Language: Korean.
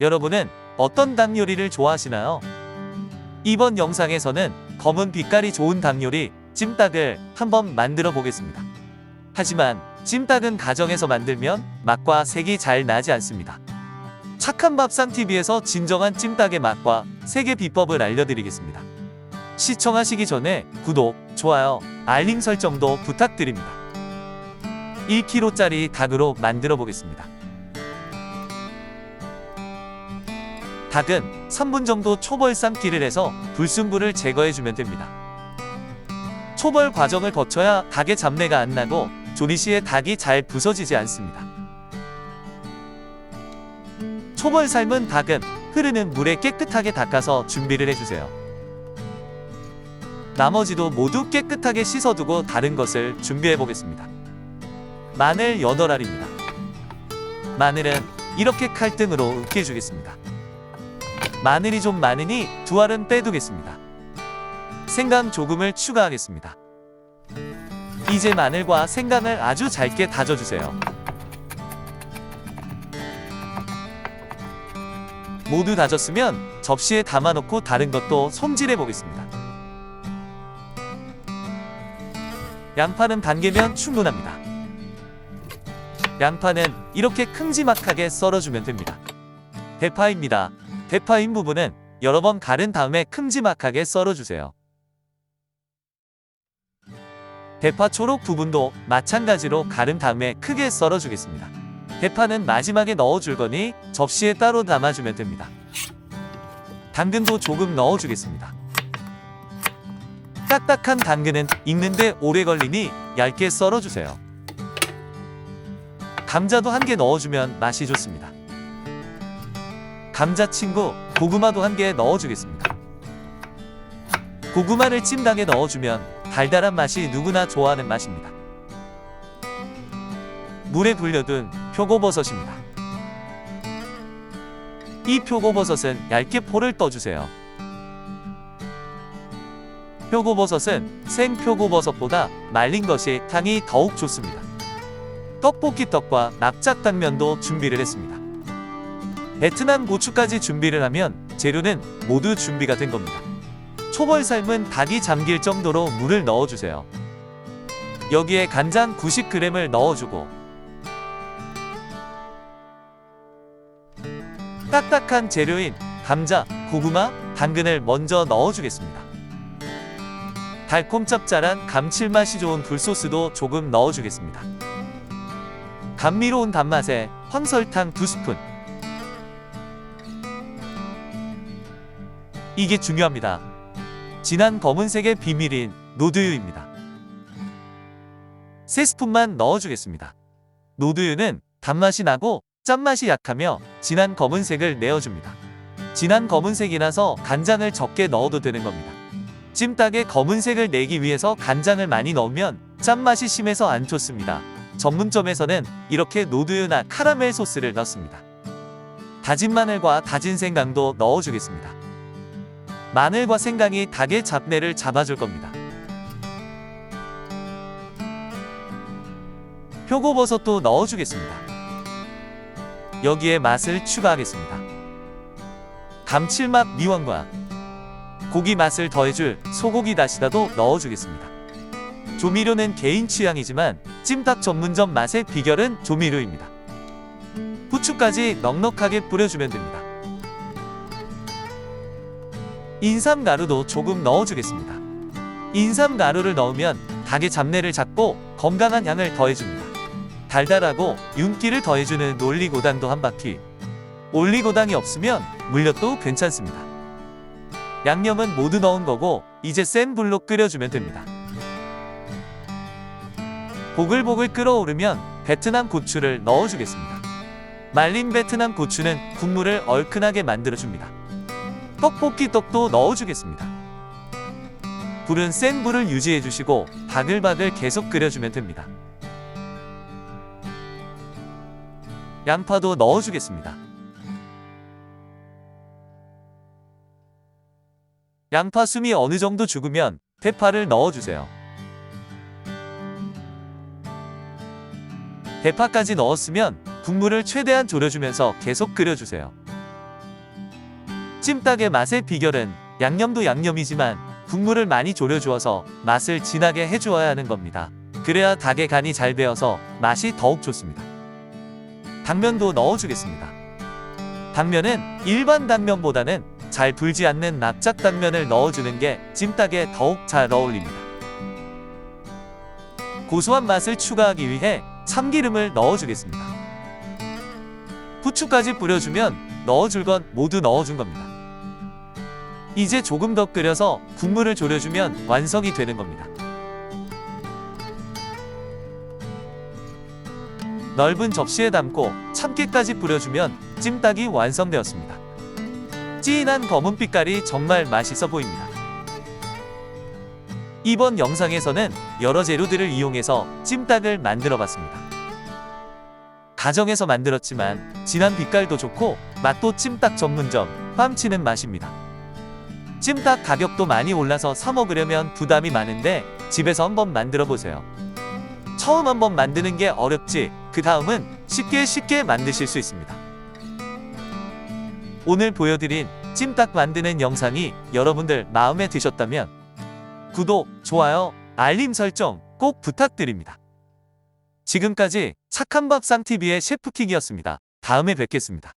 여러분은 어떤 닭 요리를 좋아하시나요? 이번 영상에서는 검은 빛깔이 좋은 닭 요리 찜닭을 한번 만들어 보겠습니다. 하지만 찜닭은 가정에서 만들면 맛과 색이 잘 나지 않습니다. 착한 밥상TV에서 진정한 찜닭의 맛과 색의 비법을 알려드리겠습니다. 시청하시기 전에 구독, 좋아요, 알림 설정도 부탁드립니다. 1kg짜리 닭으로 만들어 보겠습니다. 닭은 3분 정도 초벌 삶기를 해서 불순물을 제거해주면 됩니다. 초벌 과정을 거쳐야 닭의 잡내가 안 나고 조리 시에 닭이 잘 부서지지 않습니다. 초벌 삶은 닭은 흐르는 물에 깨끗하게 닦아서 준비를 해주세요. 나머지도 모두 깨끗하게 씻어두고 다른 것을 준비해 보겠습니다. 마늘 8알입니다. 마늘은 이렇게 칼등으로 으깨주겠습니다. 마늘이 좀 많으니 2알은 빼두겠습니다. 생강 조금을 추가하겠습니다. 이제 마늘과 생강을 아주 잘게 다져주세요. 모두 다졌으면 접시에 담아놓고 다른 것도 손질해 보겠습니다. 양파는 반개면 충분합니다. 양파는 이렇게 큼지막하게 썰어주면 됩니다. 대파입니다. 대파인 부분은 여러 번 가른 다음에 큼지막하게 썰어주세요. 대파 초록 부분도 마찬가지로 가른 다음에 크게 썰어주겠습니다. 대파는 마지막에 넣어줄 거니 접시에 따로 담아주면 됩니다. 당근도 조금 넣어주겠습니다. 딱딱한 당근은 익는데 오래 걸리니 얇게 썰어주세요. 감자도 1개 넣어주면 맛이 좋습니다. 감자친구, 고구마도 1개 넣어주겠습니다. 고구마를 찜닭에 넣어주면 달달한 맛이 누구나 좋아하는 맛입니다. 물에 불려둔 표고버섯입니다. 이 표고버섯은 얇게 포를 떠주세요. 표고버섯은 생 표고버섯보다 말린 것이 향이 더욱 좋습니다. 떡볶이 떡과 납작당면도 준비를 했습니다. 베트남 고추까지 준비를 하면 재료는 모두 준비가 된 겁니다. 초벌 삶은 닭이 잠길 정도로 물을 넣어주세요. 여기에 간장 90g을 넣어주고 딱딱한 재료인 감자, 고구마, 당근을 먼저 넣어주겠습니다. 달콤 짭짤한 감칠맛이 좋은 굴소스도 조금 넣어주겠습니다. 감미로운 단맛에 황설탕 2스푼. 이게 중요합니다. 진한 검은색의 비밀인 노두유입니다. 3스푼만 넣어주겠습니다. 노두유는 단맛이 나고 짠맛이 약하며 진한 검은색을 내어줍니다. 진한 검은색이라서 간장을 적게 넣어도 되는 겁니다. 찜닭에 검은색을 내기 위해서 간장을 많이 넣으면 짠맛이 심해서 안 좋습니다. 전문점에서는 이렇게 노두유나 카라멜 소스를 넣습니다. 다진 마늘과 다진 생강도 넣어주겠습니다. 마늘과 생강이 닭의 잡내를 잡아줄 겁니다. 표고버섯도 넣어주겠습니다. 여기에 맛을 추가하겠습니다. 감칠맛 미원과 고기 맛을 더해줄 소고기 다시다도 넣어주겠습니다. 조미료는 개인 취향이지만 찜닭 전문점 맛의 비결은 조미료입니다. 후추까지 넉넉하게 뿌려주면 됩니다. 인삼가루도 조금 넣어주겠습니다. 인삼가루를 넣으면 닭의 잡내를 잡고 건강한 향을 더해줍니다. 달달하고 윤기를 더해주는 올리고당도 한 바퀴. 올리고당이 없으면 물엿도 괜찮습니다. 양념은 모두 넣은 거고 이제 센 불로 끓여주면 됩니다. 보글보글 끓어오르면 베트남 고추를 넣어주겠습니다. 말린 베트남 고추는 국물을 얼큰하게 만들어줍니다. 떡볶이 떡도 넣어주겠습니다. 불은 센 불을 유지해주시고 바글바글 계속 끓여주면 됩니다. 양파도 넣어주겠습니다. 양파 숨이 어느 정도 죽으면 대파를 넣어주세요. 대파까지 넣었으면 국물을 최대한 졸여주면서 계속 끓여주세요. 찜닭의 맛의 비결은 양념도 양념이지만 국물을 많이 졸여주어서 맛을 진하게 해주어야 하는 겁니다. 그래야 닭의 간이 잘 배어서 맛이 더욱 좋습니다. 당면도 넣어주겠습니다. 당면은 일반 당면보다는 잘 불지 않는 납작 당면을 넣어주는 게 찜닭에 더욱 잘 어울립니다. 고소한 맛을 추가하기 위해 참기름을 넣어주겠습니다. 후추까지 뿌려주면 넣어줄 건 모두 넣어준 겁니다. 이제 조금 더 끓여서 국물을 졸여주면 완성이 되는 겁니다. 넓은 접시에 담고 참깨까지 뿌려주면 찜닭이 완성되었습니다. 진한 검은 빛깔이 정말 맛있어 보입니다. 이번 영상에서는 여러 재료들을 이용해서 찜닭을 만들어 봤습니다. 가정에서 만들었지만 진한 빛깔도 좋고 맛도 찜닭 전문점 뺨치는 맛입니다. 찜닭 가격도 많이 올라서 사 먹으려면 부담이 많은데 집에서 한번 만들어 보세요. 처음 한번 만드는 게 어렵지 그 다음은 쉽게 만드실 수 있습니다. 오늘 보여드린 찜닭 만드는 영상이 여러분들 마음에 드셨다면 구독, 좋아요, 알림 설정 꼭 부탁드립니다. 지금까지 착한 밥상TV의 셰프킥이었습니다. 다음에 뵙겠습니다.